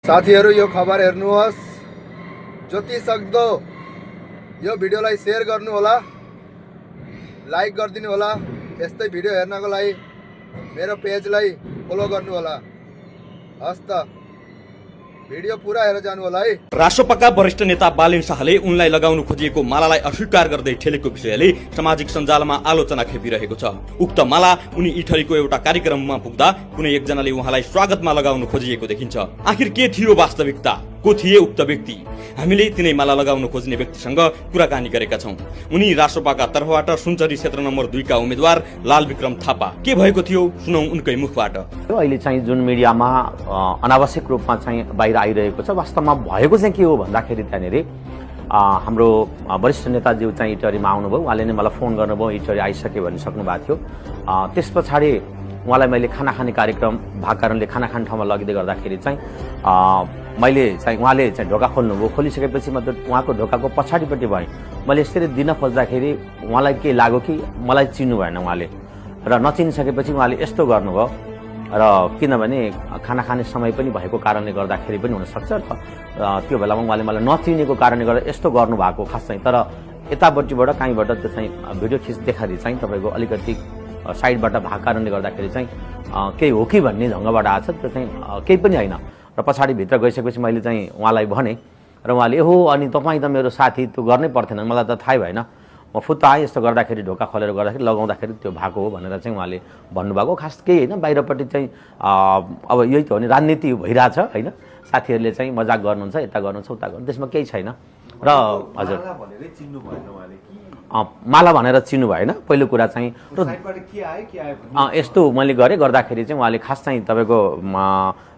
साथीहरु यो खबर हेर्नुहोस्, जति सक्दो यो भिडियोलाई शेयर गर्नु होला, लाइक गरिदिनु होला। यस्तै भिडियो हेर्नको लागि मेरो पेजलाई फलो गर्नु होला। हस् त, भिडियो पुरा हेरेर जानु होला है। राष्ट्रपका वरिष्ठ नेता बालेन शाहले उनलाई लगाउन खोजिएको मालालाई अस्वीकार गर्दै ठेलेको विषयले सामाजिक सञ्जालमा आलोचना खेपिरहेको छ। उक्त माला उनी इटलीको एउटा कार्यक्रममा पुग्दा कुनै एकजनाले उहाँलाई स्वागतमा लगाउन खोजिएको देखिन्छ। आखिर के थियो वास्तविकता? को थिए उक्त व्यक्ति? हामीले तिनै माला लगाउन खोज्ने व्यक्तिसँग कुराकानी गरेका छौं। उनी राष्ट्रपाका तर्फबाट सुनचरी क्षेत्र नम्बर 2 का उम्मेदवार लाल विक्रम थापा। के भएको थियो सुनौ उनकै मुखबाट। अहिले चाहिँ जुन मिडियामा अनावश्यक रूपमा चाहिँ बाहिर आइरहेको छ, वास्तवमा भएको चाहिँ के हो भन्दाखेरि त्यहाँनेरि हाम्रो वरिष्ठ नेताज्यू चाहिँ इटलीमा आउनुभयो। उहाँले नै मलाई फोन गर्नुभयो, इटली आइसके भनिसक्नु भएको थियो। त्यस पछाडि उहाँलाई मैले खाना खाने कार्यक्रम भएको कारणले खाना खाने ठाउँमा लगिँदै गर्दाखेरि चाहिँ मैले चाहिँ उहाँले चाहिँ ढोका खोल्नुभयो। खोलिसकेपछि म उहाँको ढोकाको पछाडिपट्टि भएँ। मैले यसरी दिन खोज्दाखेरि उहाँलाई के लाग्यो कि मलाई चिन्नु भएन उहाँले, र नचिनिसकेपछि उहाँले यस्तो गर्नुभयो। र किनभने खाना खाने समय पनि भएको कारणले गर्दाखेरि पनि हुनसक्छ, र त्यो बेलामा उहाँले मलाई नचिनेको कारणले गर्दा यस्तो गर्नुभएको खास चाहिँ। तर यतापट्टिबाट कहीँबाट त्यो चाहिँ भिडियो देखाउँदै चाहिँ तपाईँको अलिकति साइडबाट भएको कारणले गर्दाखेरि चाहिँ केही हो कि भन्ने ढङ्गबाट आएको छ। त्यो चाहिँ केही पनि होइन। र पछाडि भित्र गइसकेपछि मैले चाहिँ उहाँलाई भने, र उहाँले हो अनि तपाईँ त मेरो साथी, त्यो गर्नै पर्थेन, मलाई त थाहै भएन। म फुत्त आएँ। यस्तो गर्दाखेरि ढोका खोलेर गर्दाखेरि लगाउँदाखेरि त्यो भएको हो भनेर चाहिँ उहाँले भन्नुभएको। खास केही होइन, बाहिरपट्टि चाहिँ अब यही त हो नि, राजनीति भइरहेछ होइन। साथीहरूले चाहिँ मजाक गर्नुहुन्छ, यता गर्नुहुन्छ उता गर्नु, त्यसमा केही छैन। र हजुर माला भनेर चिन्नु भएन। पहिलो कुरा चाहिँ यस्तो मैले गर्दाखेरि चाहिँ उहाँले खास चाहिँ तपाईँको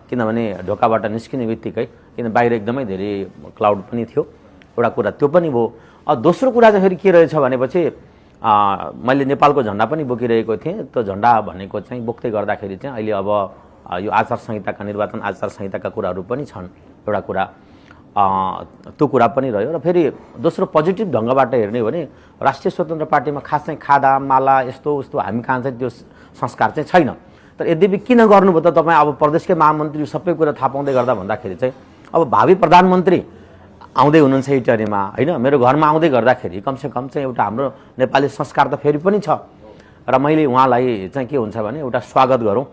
किनभने ढोकाबाट निस्किने बित्तिकै किन बाहिर एकदमै धेरै क्लाउड पनि थियो, एउटा कुरा त्यो पनि भयो। दोस्रो कुरा चाहिँ फेरि के रहेछ भनेपछि मैले नेपालको झन्डा पनि बोकिरहेको थिएँ। त्यो झन्डा भनेको चाहिँ बोक्दै गर्दाखेरि चाहिँ अहिले अब यो आचार संहिताका, निर्वाचन आचार संहिताका कुराहरू पनि छन्। एउटा कुरा त्यो कुरा पनि रह्यो। र फेरि दोस्रो पोजिटिभ ढङ्गबाट हेर्ने हो भने राष्ट्रिय स्वतन्त्र पार्टीमा खास चाहिँ खादा माला यस्तो उस्तो हामी कहाँ चाहिँ त्यो संस्कार चाहिँ छैन। तर यद्यपि किन गर्नुभयो त तपाईँ? अब प्रदेशकै महामन्त्री सबै कुरा थाहा पाउँदै गर्दा भन्दाखेरि चाहिँ अब भावी प्रधानमन्त्री आउँदै हुनुहुन्छ इटलीमा होइन, मेरो घरमा आउँदै गर्दाखेरि कमसेकम चाहिँ एउटा हाम्रो नेपाली संस्कार त फेरि पनि छ। र मैले उहाँलाई चाहिँ के हुन्छ भने एउटा स्वागत गरौँ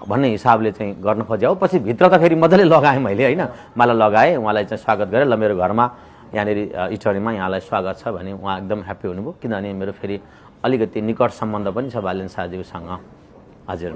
भन्ने हिसाबले चाहिँ गर्न खोजेँ हो। पछि भित्र त फेरि मजाले लगाएँ मैले होइन, माला लगाएँ, उहाँलाई चाहिँ स्वागत गरेँ। ल मेरो घरमा यहाँनिर इटलीमा यहाँलाई स्वागत छ भने उहाँ एकदम ह्याप्पी हुनुभयो। किनभने मेरो फेरि अलिकति निकट सम्बन्ध पनि छ बालेन शाहज्यूसँग। हजुर।